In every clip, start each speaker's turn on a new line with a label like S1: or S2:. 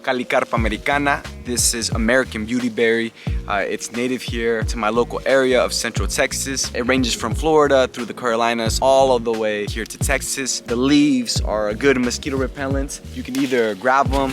S1: Callicarpa Americana. This is American Beautyberry. It's native here to my local area of Central Texas. It ranges from Florida through the Carolinas all of the way here to Texas. The leaves are a good mosquito repellent. You can either grab them,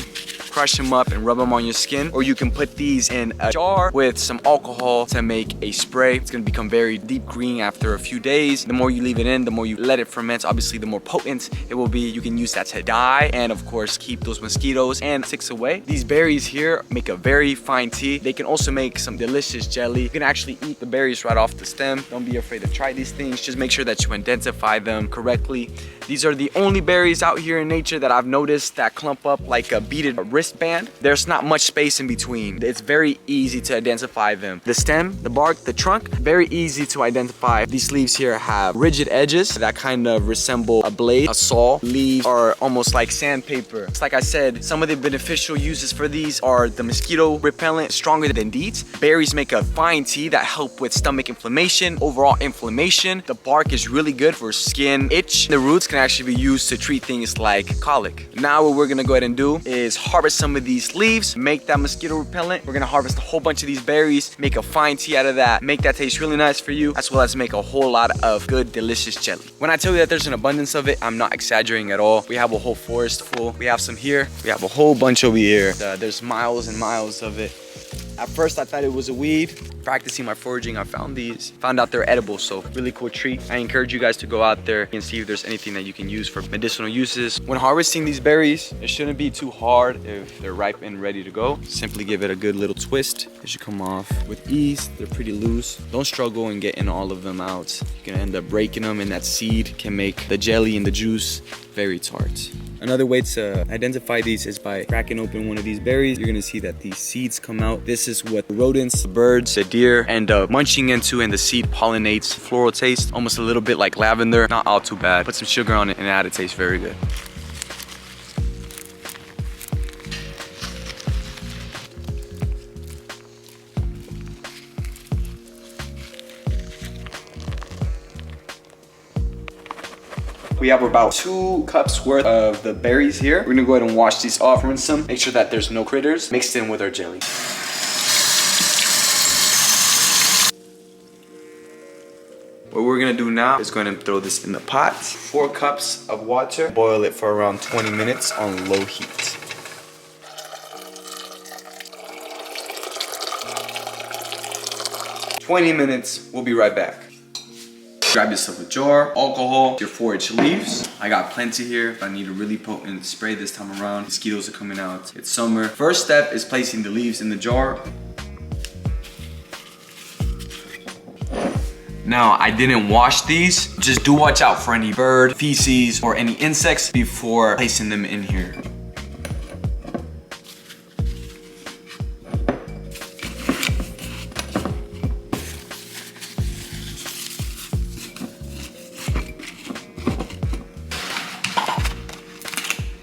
S1: crush them up and rub them on your skin, or you can put these in a jar with some alcohol to make a spray. It's gonna become very deep green after a few days. The more you leave it in, the more you let it ferment, obviously the more potent it will be. You can use that to dye and of course keep those mosquitoes and ticks away. These berries here make a very fine tea. They can also make some delicious jelly. You can actually eat the berries right off the stem. Don't be afraid to try these things. Just make sure that you identify them correctly. These are the only berries out here in nature that I've noticed that clump up like a beaded wristband. There's not much space in between. It's very easy to identify them. The stem, the bark, the trunk, very easy to identify. These leaves here have rigid edges that kind of resemble a blade, a saw. Leaves are almost like sandpaper. It's like I said, some of the beneficial uses for these are the mosquito repellent, stronger than Deet. Berries make a fine tea that help with stomach inflammation, overall inflammation. The bark is really good for skin itch. The roots can actually be used to treat things like colic. Now what we're gonna go ahead and do is harvest some of these leaves, make that mosquito repellent. We're gonna harvest a whole bunch of these berries, make a fine tea out of that, make that taste really nice for you, as well as make a whole lot of good, delicious jelly. When I tell you that there's an abundance of it, I'm not exaggerating at all. We have a whole forest full. We have some here. We have a whole bunch over here. There's miles and miles of it. At first I thought it was a weed. Practicing my foraging, I found these. Found out they're edible, so really cool treat. I encourage you guys to go out there and see if there's anything that you can use for medicinal uses. When harvesting these berries, it shouldn't be too hard if they're ripe and ready to go. Simply give it a good little twist. It should come off with ease. They're pretty loose. Don't struggle in getting all of them out. You're gonna end up breaking them, and that seed can make the jelly and the juice very tart. Another way to identify these is by cracking open one of these berries. You're gonna see that these seeds come out. This is what the rodents, the birds, the deer end up munching into, and the seed pollinates. Floral taste, almost a little bit like lavender. Not all too bad. Put some sugar on it and add it, tastes very good. We have about 2 cups worth of the berries here. We're gonna go ahead and wash these off, rinse them, make sure that there's no critters mixed in with our jelly. What we're gonna do now is going to throw this in the pot. 4 cups of water. Boil it for around 20 minutes on low heat. We'll be right back. Grab yourself a jar, alcohol, your forage leaves. I got plenty here. If I need a really potent spray this time around, mosquitoes are coming out. It's summer. First step is placing the leaves in the jar. Now, I didn't wash these. Just do watch out for any bird, feces, or any insects before placing them in here.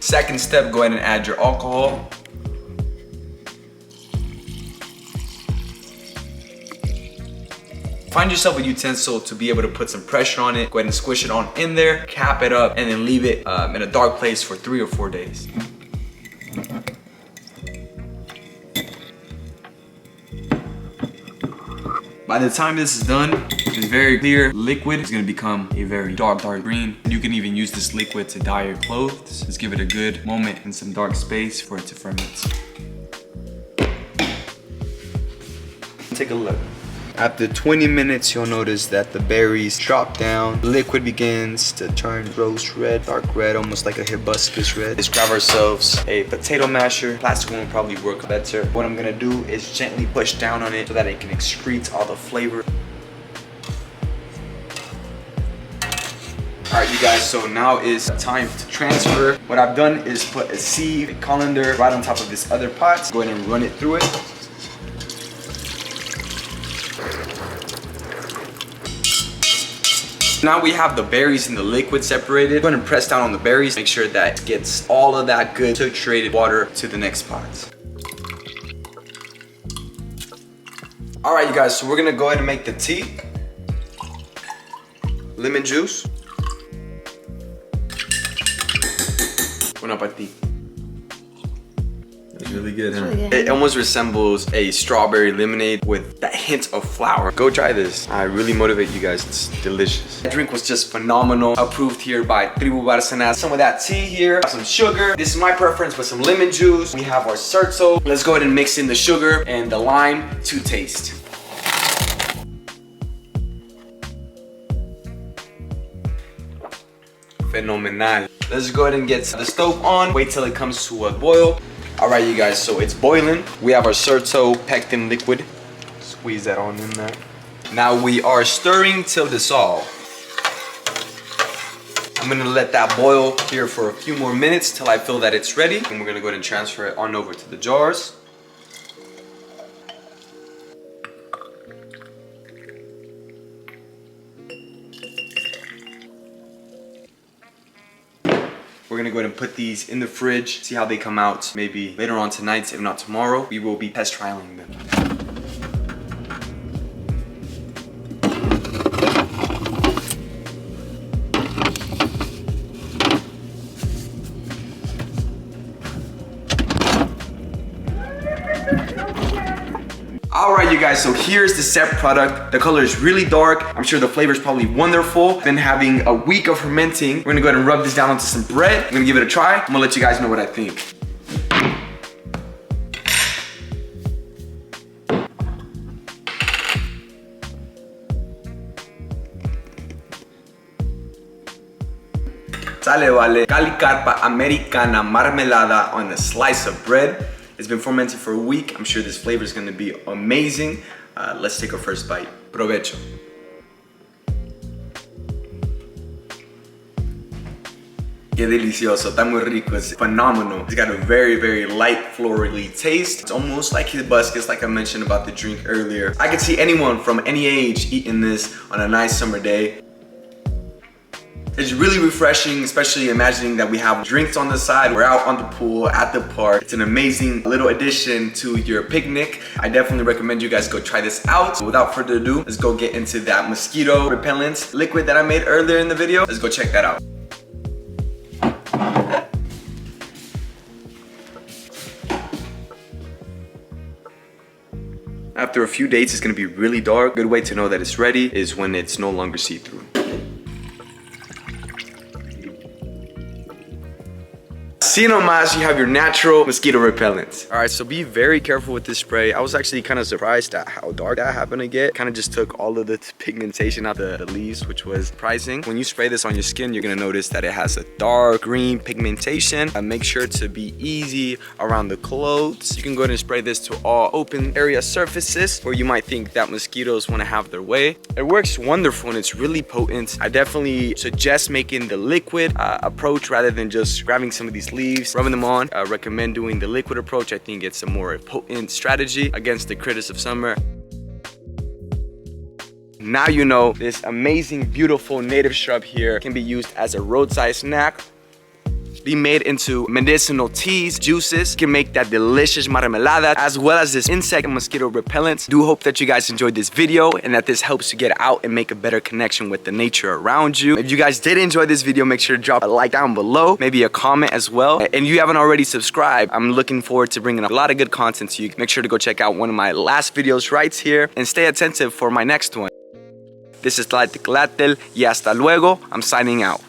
S1: Second step, go ahead and add your alcohol. Find yourself a utensil to be able to put some pressure on it. Go ahead and squish it on in there, cap it up, and then leave it in a dark place for 3 or 4 days. By the time this is done, this very clear liquid is gonna become a very dark green. You can even use this liquid to dye your clothes. Just give it a good moment in some dark space for it to ferment. Take a look. After 20 minutes, you'll notice that the berries drop down. The liquid begins to turn rose red, dark red, almost like a hibiscus red. Let's grab ourselves a potato masher. Plastic one will probably work better. What I'm gonna do is gently push down on it so that it can excrete all the flavor. All right, you guys, so now is time to transfer. What I've done is put a sieve, a colander right on top of this other pot. Go ahead and run it through it. Now we have the berries and the liquid separated. Go ahead and press down on the berries. Make sure that it gets all of that good saturated water to the next pot. All right, you guys, so we're gonna go ahead and make the tea. Lemon juice. Bueno para ti. Really good, huh?
S2: Really good.
S1: It almost resembles a strawberry lemonade with that hint of flour. Go try this. I really motivate you guys. It's delicious. The drink was just phenomenal. Approved here by Tribu Barcenas. Some of that tea here, some sugar. This is my preference with some lemon juice. We have our cerzo. Let's go ahead and mix in the sugar and the lime to taste. Phenomenal. Let's go ahead and get the stove on. Wait till it comes to a boil. All right, you guys, so it's boiling. We have our cerzo pectin liquid. Squeeze that on in there. Now we are stirring till dissolve. I'm gonna let that boil here for a few more minutes till I feel that it's ready. And we're gonna go ahead and transfer it on over to the jars. We're gonna go ahead and put these in the fridge, see how they come out maybe later on tonight, if not tomorrow. We will be test trialing them. All right, you guys, so here's the set product. The color is really dark. I'm sure the flavor is probably wonderful. Been having a week of fermenting. We're gonna go ahead and rub this down onto some bread. I'm gonna give it a try. I'm gonna let you guys know what I think. Sale vale. Callicarpa Americana marmelada on a slice of bread. It's been fermented for a week. I'm sure this flavor is gonna be amazing. Let's take our first bite. Provecho. Qué delicioso, está muy rico, it's phenomenal. It's got a very, very light florally taste. It's almost like hibiscus, like I mentioned about the drink earlier. I could see anyone from any age eating this on a nice summer day. It's really refreshing, especially imagining that we have drinks on the side. We're out on the pool, at the park. It's an amazing little addition to your picnic. I definitely recommend you guys go try this out. Without further ado, let's go get into that mosquito repellent liquid that I made earlier in the video. Let's go check that out. After a few days, it's gonna be really dark. Good way to know that it's ready is when it's no longer see-through. See nomás, you have your natural mosquito repellent. All right, so be very careful with this spray. I was actually kind of surprised at how dark that happened to get. Kind of just took all of the pigmentation out of the leaves, which was surprising. When you spray this on your skin, you're gonna notice that it has a dark green pigmentation. Make sure to be easy around the clothes. You can go ahead and spray this to all open area surfaces where you might think that mosquitoes wanna have their way. It works wonderful and it's really potent. I definitely suggest making the liquid approach rather than just grabbing some of these leaves, rubbing them on. I recommend doing the liquid approach. I think it's a more potent strategy against the critters of summer. Now you know this amazing, beautiful native shrub here can be used as a roadside snack. Be made into medicinal teas, juices. You can make that delicious marmelada as well as this insect and mosquito repellent. Do hope that you guys enjoyed this video and that this helps you get out and make a better connection with the nature around you. If you guys did enjoy this video, make sure to drop a like down below, maybe a comment as well. And you haven't already subscribed, I'm looking forward to bringing a lot of good content to you. Make sure to go check out one of my last videos right here and stay attentive for my next one. This is TlalliTlacatl y hasta luego. I'm signing out.